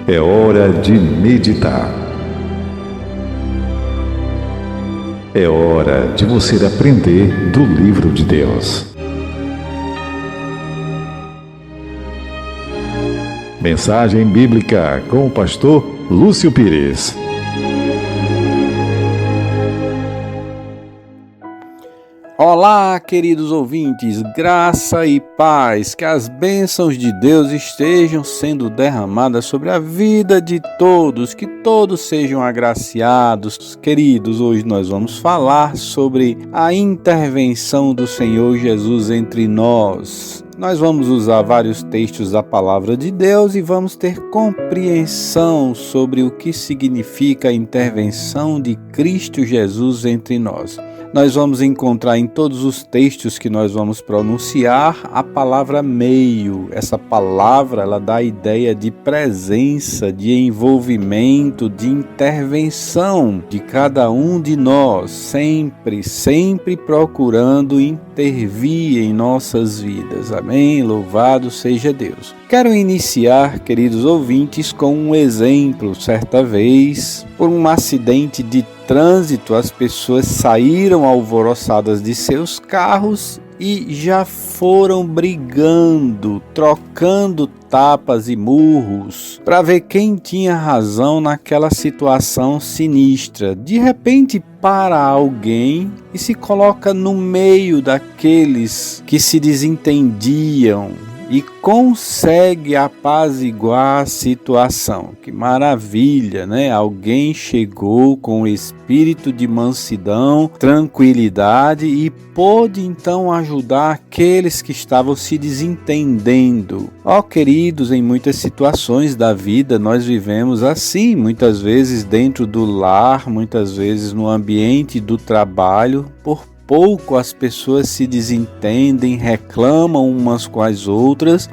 É hora de meditar. É hora de você aprender do livro de Deus. Mensagem bíblica com o pastor Lúcio Pires. Olá, queridos ouvintes, graça e paz, que as bênçãos de Deus estejam sendo derramadas sobre a vida de todos, que todos sejam agraciados. Queridos, hoje nós vamos falar sobre a intervenção do Senhor Jesus entre nós. Nós vamos usar vários textos da Palavra de Deus e vamos ter compreensão sobre o que significa a intervenção de Cristo Jesus entre nós. Nós vamos encontrar em todos os textos que nós vamos pronunciar a palavra meio. Essa palavra, ela dá a ideia de presença, de envolvimento, de intervenção de cada um de nós, sempre procurando intervir em nossas vidas. Amém? Louvado seja Deus. Quero iniciar, queridos ouvintes, com um exemplo. Certa vez, por um acidente de trânsito, as pessoas saíram alvoroçadas de seus carros e já foram brigando, trocando tapas e murros para ver quem tinha razão naquela situação sinistra. De repente, para alguém e se coloca no meio daqueles que se desentendiam e consegue apaziguar a situação. Que maravilha, né? Alguém chegou com espírito de mansidão, tranquilidade e pôde então ajudar aqueles que estavam se desentendendo. Queridos, em muitas situações da vida nós vivemos assim, muitas vezes dentro do lar, muitas vezes no ambiente do trabalho. Por pouco as pessoas se desentendem, reclamam umas com as outras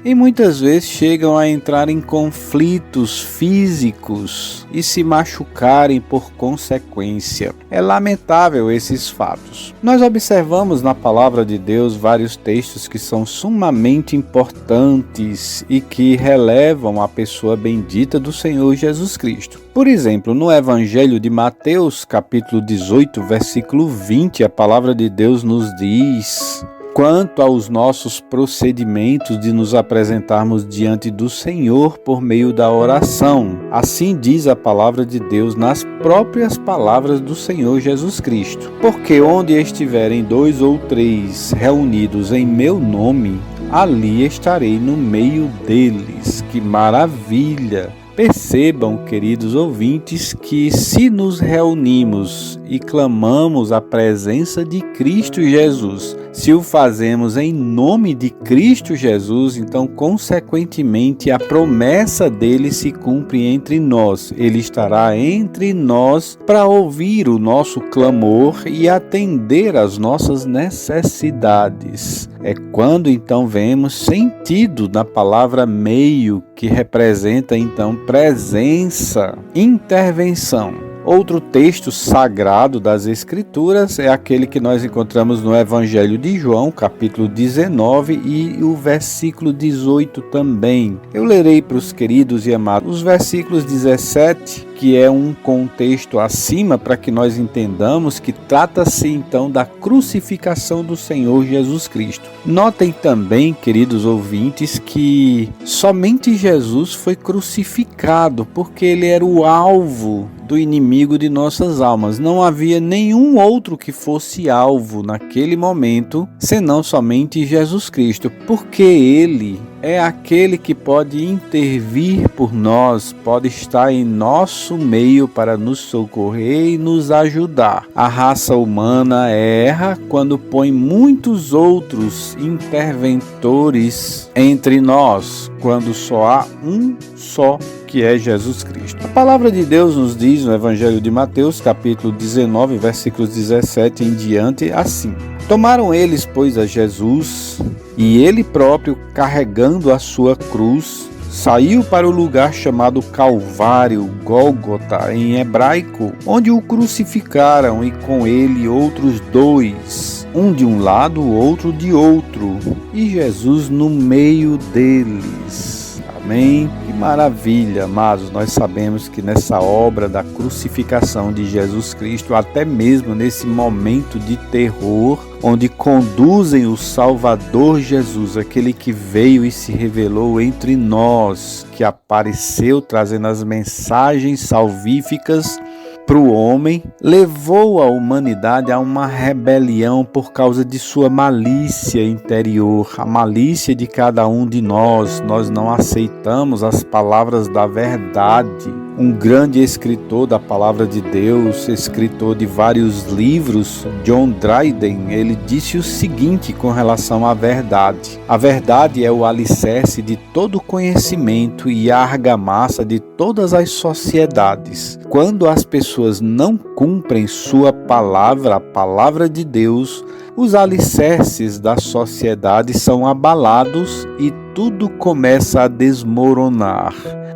e muitas vezes chegam a entrar em conflitos físicos e se machucarem por consequência. É lamentável esses fatos. Nós observamos na palavra de Deus vários textos que são sumamente importantes e que relevam a pessoa bendita do Senhor Jesus Cristo. Por exemplo, no Evangelho de Mateus, capítulo 18, versículo 20, a palavra de Deus nos diz: quanto aos nossos procedimentos de nos apresentarmos diante do Senhor por meio da oração. Assim diz a palavra de Deus nas próprias palavras do Senhor Jesus Cristo. Porque onde estiverem 2 ou 3 reunidos em meu nome, ali estarei no meio deles. Que maravilha! Percebam, queridos ouvintes, que se nos reunimos e clamamos a presença de Cristo Jesus, se o fazemos em nome de Cristo Jesus, então, consequentemente, a promessa dele se cumpre entre nós. Ele estará entre nós para ouvir o nosso clamor e atender às nossas necessidades. É quando, então, vemos sentido na palavra meio, que representa, então, presença, intervenção. Outro texto sagrado das Escrituras é aquele que nós encontramos no Evangelho de João, capítulo 19 e o versículo 18 também. Eu lerei para os queridos e amados os versículos 17, que é um contexto acima para que nós entendamos que trata-se então da crucificação do Senhor Jesus Cristo. Notem também, queridos ouvintes, que somente Jesus foi crucificado porque ele era o alvo do inimigo de nossas almas. Não havia nenhum outro que fosse alvo naquele momento, senão somente Jesus Cristo, porque ele é aquele que pode intervir por nós, pode estar em nosso meio para nos socorrer e nos ajudar. A raça humana erra quando põe muitos outros interventores entre nós, quando só há um só, que é Jesus Cristo. A palavra de Deus nos diz no Evangelho de Mateus, capítulo 19, versículos 17 em diante, assim: tomaram eles, pois, a Jesus, e ele próprio, carregando a sua cruz, saiu para o lugar chamado Calvário, Gólgota, em hebraico, onde o crucificaram, e com ele outros 2, um de um lado, o outro de outro, e Jesus no meio deles. Amém? Que maravilha, amados. Nós sabemos que nessa obra da crucificação de Jesus Cristo, até mesmo nesse momento de terror, onde conduzem o Salvador Jesus, aquele que veio e se revelou entre nós, que apareceu trazendo as mensagens salvíficas para o homem, levou a humanidade a uma rebelião por causa de sua malícia interior, a malícia de cada um de nós. Nós não aceitamos as palavras da verdade. Um grande escritor da palavra de Deus, escritor de vários livros, John Dryden, ele disse o seguinte com relação à verdade: a verdade é o alicerce de todo conhecimento e a argamassa de todas as sociedades. Quando as pessoas não cumprem sua palavra, a palavra de Deus, os alicerces da sociedade são abalados e tudo começa a desmoronar.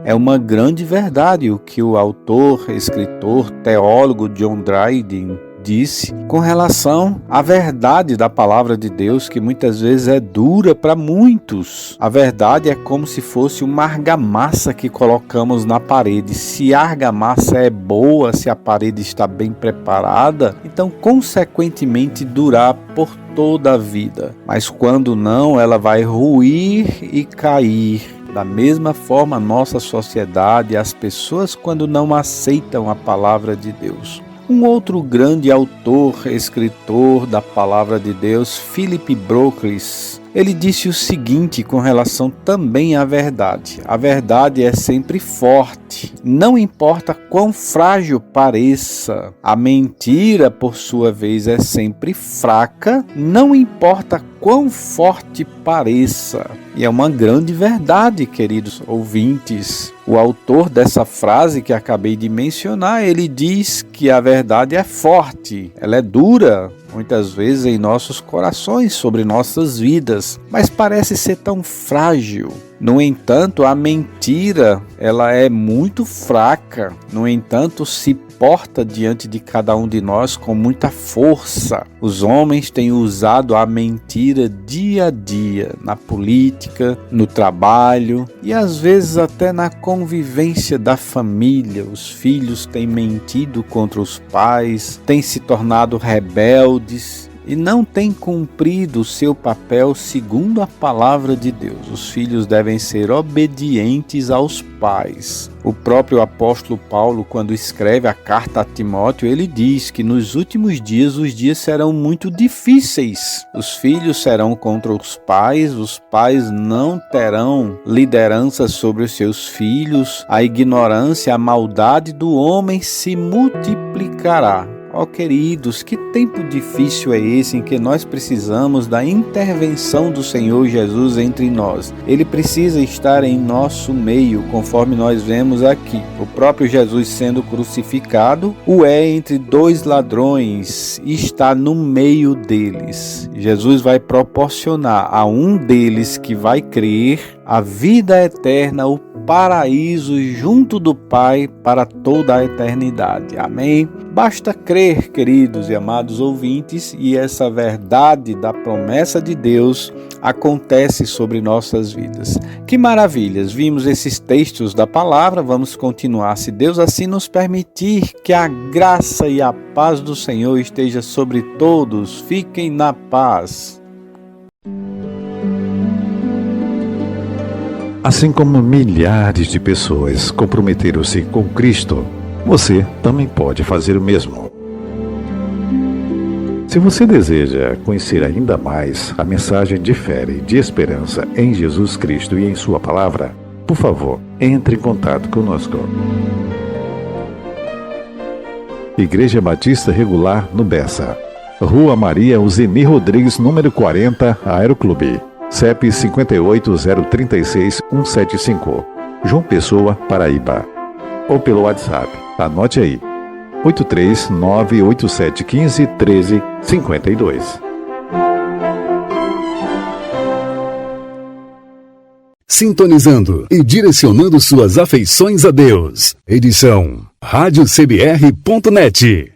É uma grande verdade o que o autor, escritor, teólogo John Dryden disse com relação à verdade da palavra de Deus, que muitas vezes é dura para muitos. A verdade é como se fosse uma argamassa que colocamos na parede. Se a argamassa é boa, se a parede está bem preparada, então consequentemente durar por toda a vida. Mas quando não, ela vai ruir e cair. Da mesma forma, a nossa sociedade, as pessoas quando não aceitam a palavra de Deus. Um outro grande autor, escritor da palavra de Deus, Philip Brooks, ele disse o seguinte com relação também à verdade: a verdade é sempre forte, não importa quão frágil pareça. A mentira, por sua vez, é sempre fraca, não importa quão forte pareça. E é uma grande verdade, queridos ouvintes. O autor dessa frase que acabei de mencionar, ele diz que a verdade é forte, ela é dura, muitas vezes em nossos corações, sobre nossas vidas, mas parece ser tão frágil. No entanto, a mentira, ela é muito fraca. No entanto, se porta diante de cada um de nós com muita força. Os homens têm usado a mentira dia a dia, na política, no trabalho e às vezes até na convivência da família. Os filhos têm mentido contra os pais, têm se tornado rebeldes e não têm cumprido o seu papel segundo a palavra de Deus. Os filhos devem ser obedientes aos pais. O próprio apóstolo Paulo, quando escreve a carta a Timóteo, ele diz que nos últimos dias os dias serão muito difíceis. Os filhos serão contra os pais não terão liderança sobre os seus filhos, a ignorância, a maldade do homem se multiplicará. Ó queridos, que tempo difícil é esse em que nós precisamos da intervenção do Senhor Jesus entre nós. Ele precisa estar em nosso meio, conforme nós vemos aqui. O próprio Jesus sendo crucificado, o é entre dois ladrões e está no meio deles. Jesus vai proporcionar a um deles que vai crer a vida eterna, o paraíso junto do Pai para toda a eternidade. Amém? Basta crer, queridos e amados ouvintes, e essa verdade da promessa de Deus acontece sobre nossas vidas. Que maravilhas! Vimos esses textos da palavra, vamos continuar, se Deus assim nos permitir. Que a graça e a paz do Senhor esteja sobre todos. Fiquem na paz. Assim como milhares de pessoas comprometeram-se com Cristo, você também pode fazer o mesmo. Se você deseja conhecer ainda mais a mensagem de fé e de esperança em Jesus Cristo e em Sua Palavra, por favor, entre em contato conosco. Igreja Batista Regular no Bessa, Rua Maria Uzeni Rodrigues, número 40, Aeroclube. CEP 58036175, João Pessoa, Paraíba. Ou pelo WhatsApp, anote aí, 83987151352. Sintonizando e direcionando suas afeições a Deus. Edição radiocbr.net.